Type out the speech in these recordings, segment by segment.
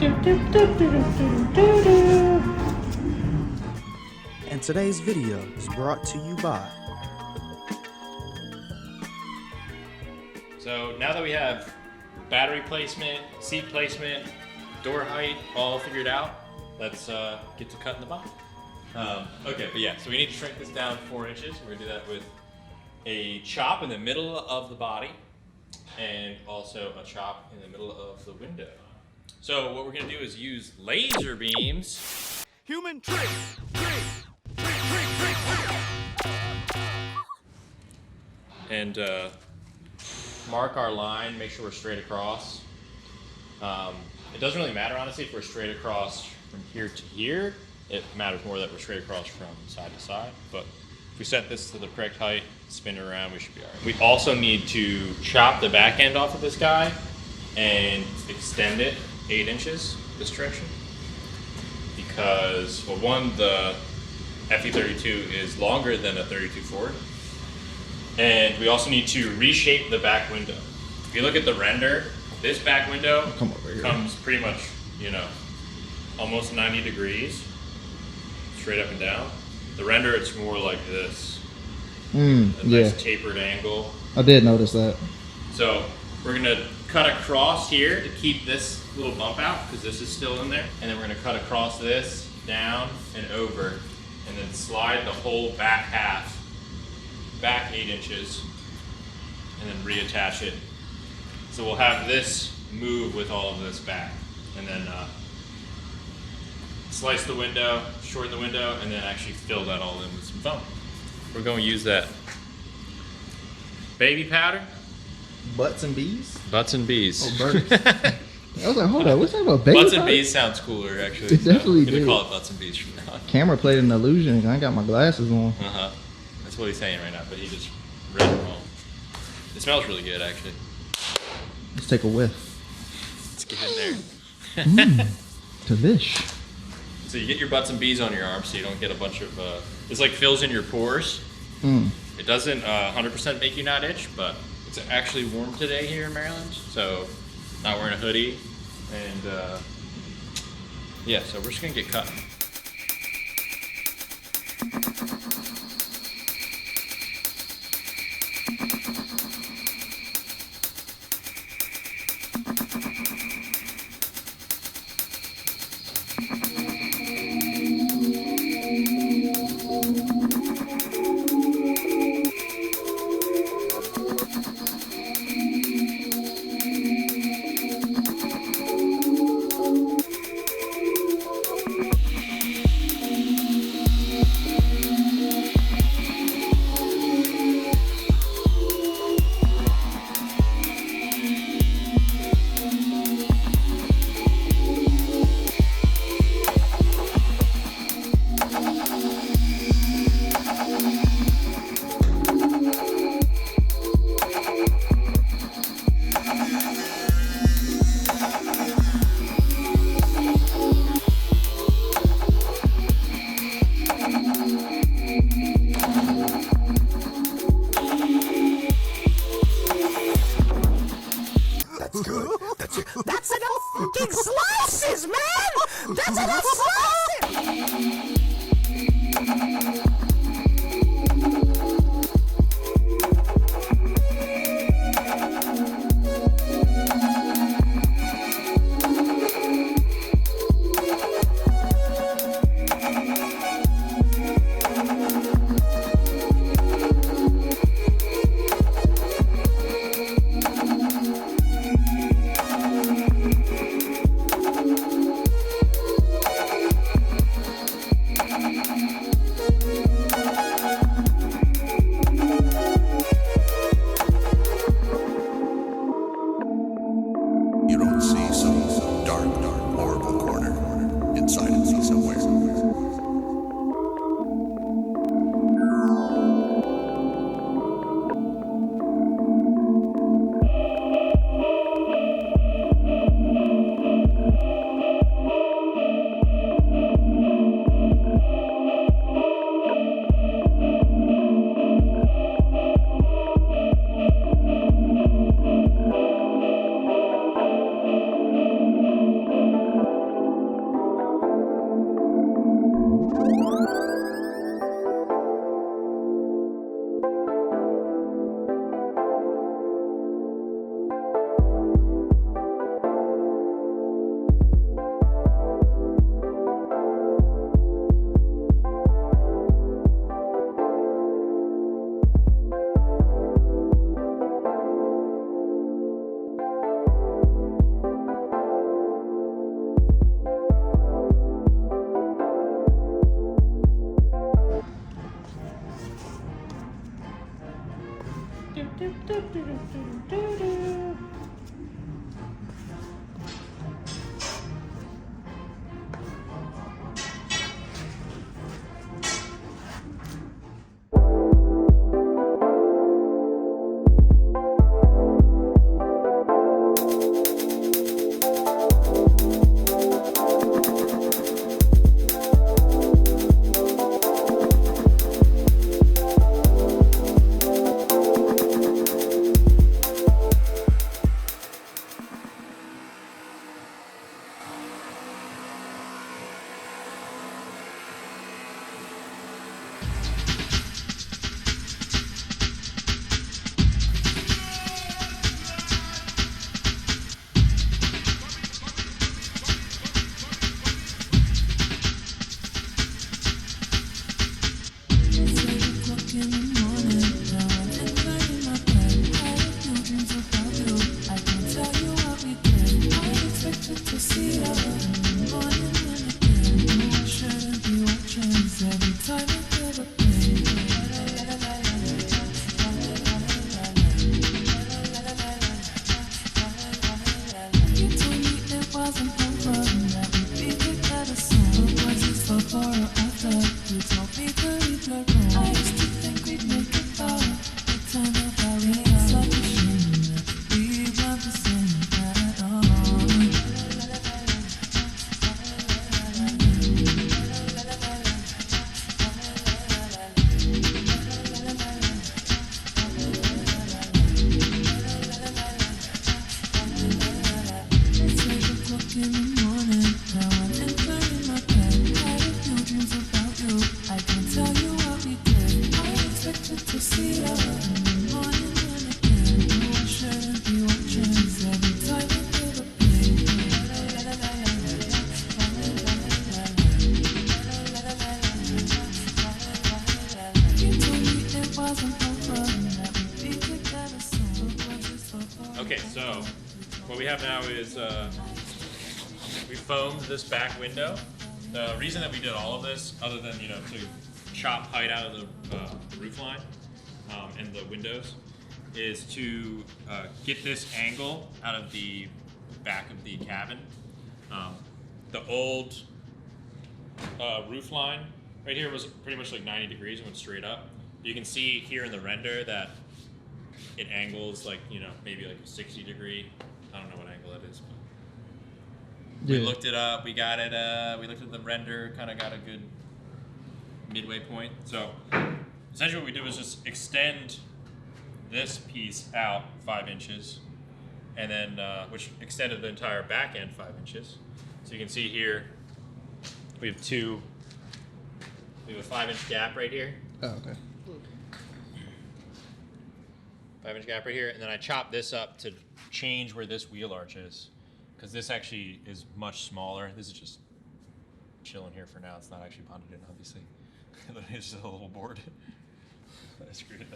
And today's video is brought to you by. So now that we have battery placement, seat placement, door height all figured out, let's get to cutting the body. Okay, but yeah, so we need to shrink this down 4 inches. We're gonna do that with a chop in the middle of the body and also a chop in the middle of the window. So what we're gonna do is use laser beams. Human trick! And mark our line, make sure we're straight across. It doesn't really matter, honestly, if we're straight across from here to here. It matters more that we're straight across from side to side. But if we set this to the correct height, spin it around, we should be all right. We also need to chop the back end off of this guy and extend it 8 inches this direction. Because, well, one, the FE32 is longer than a 32 Ford. And we also need to reshape the back window. If you look at the render, this back window comes pretty much, you know, almost 90 degrees, straight up and down. The render, it's more like this. A nice tapered angle. I did notice that. So we're gonna cut across here to keep this little bump out, because this is still in there. And then we're gonna cut across this, down and over, and then slide the whole back half back 8 inches, and then reattach it. So we'll have this move with all of this back, and then slice the window, shorten the window, and then actually fill that all in with some foam. We're going to use that baby powder. Butts and bees? Butts and bees. Oh, birds. I was like, hold on, what's that about baby Butts and powder? bees sounds cooler, actually. It definitely I'm gonna did. call it butts and bees from now on. Camera played an illusion. I got my glasses on. That's what he's saying right now, but he just read it wrong. It smells really good, actually. Let's take a whiff. Let's get in there. Delish. So you get your butts and bees on your arm so you don't get a bunch of, it's like fills in your pores. It doesn't 100% make you not itch, but it's actually warm today here in Maryland, so not wearing a hoodie. And yeah, so we're just gonna get cut. Okay, so what we have now is we foamed this back window. The reason that we did all of this, other than to chop height out of the roof line and the windows, is to get this angle out of the back of the cabin. The old roof line right here was pretty much like 90 degrees and went straight up. You can see here in the render that it angles like, maybe like a 60 degree. I don't know what angle that is, but we looked it up. We got it. We looked at the render, kind of got a good midway point. So essentially what we did was just extend this piece out 5 inches, and then which extended the entire back end 5 inches. So you can see here we have a 5-inch gap right here. Oh, okay. 5-inch gap right here, and then I chopped this up to change where this wheel arch is, because this actually is much smaller. This is just chilling here for now. It's not actually bonded in, obviously. It's just a little board. I screwed it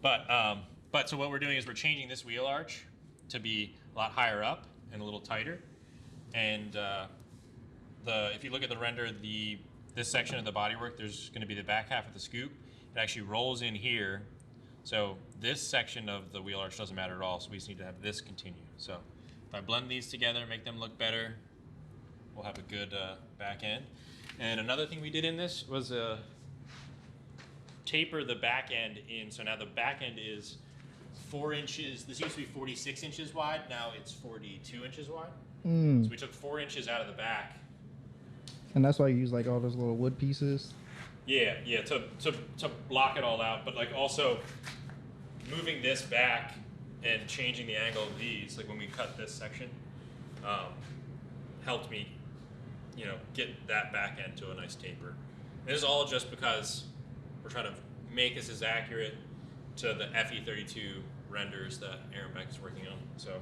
up. But so what we're doing is we're changing this wheel arch to be a lot higher up and a little tighter. And if you look at the render, this section of the bodywork, there's going to be the back half of the scoop. It actually rolls in here. So this section of the wheel arch doesn't matter at all, so we just need to have this continue. So if I blend these together, make them look better, we'll have a good back end. And another thing we did in this was taper the back end in. So now the back end is 4 inches. This used to be 46 inches wide. Now it's 42 inches wide. So we took 4 inches out of the back. And that's why you use like all those little wood pieces? Yeah, to block it all out, but like also moving this back and changing the angle of these, like when we cut this section, helped me, get that back end to a nice taper. And this is all just because we're trying to make this as accurate to the FE32 renders that Aaron Beck is working on. So,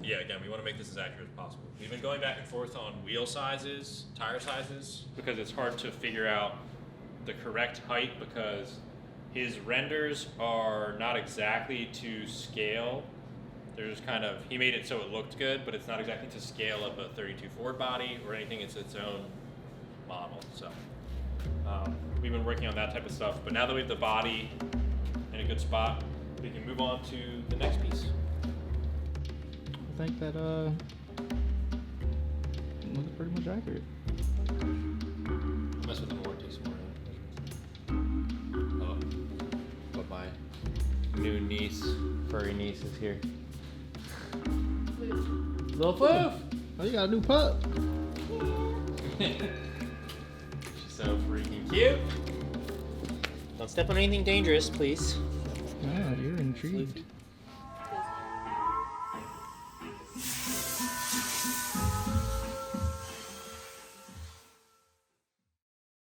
yeah, again, we want to make this as accurate as possible. We've been going back and forth on wheel sizes, tire sizes, because it's hard to figure out the correct height, because his renders are not exactly to scale. They're just kind of, he made it so it looked good, but it's not exactly to scale of a 32 Ford body or anything. It's its own model. So we've been working on that type of stuff. But now that we have the body in a good spot, we can move on to the next piece. I think that looks pretty much accurate. I'll mess with the more, take some more. Oh, but my new niece, furry niece, is here. Little Floof! Oh, you got a new pup. She's so freaking cute. Don't step on anything dangerous, please. Ah, you're intrigued.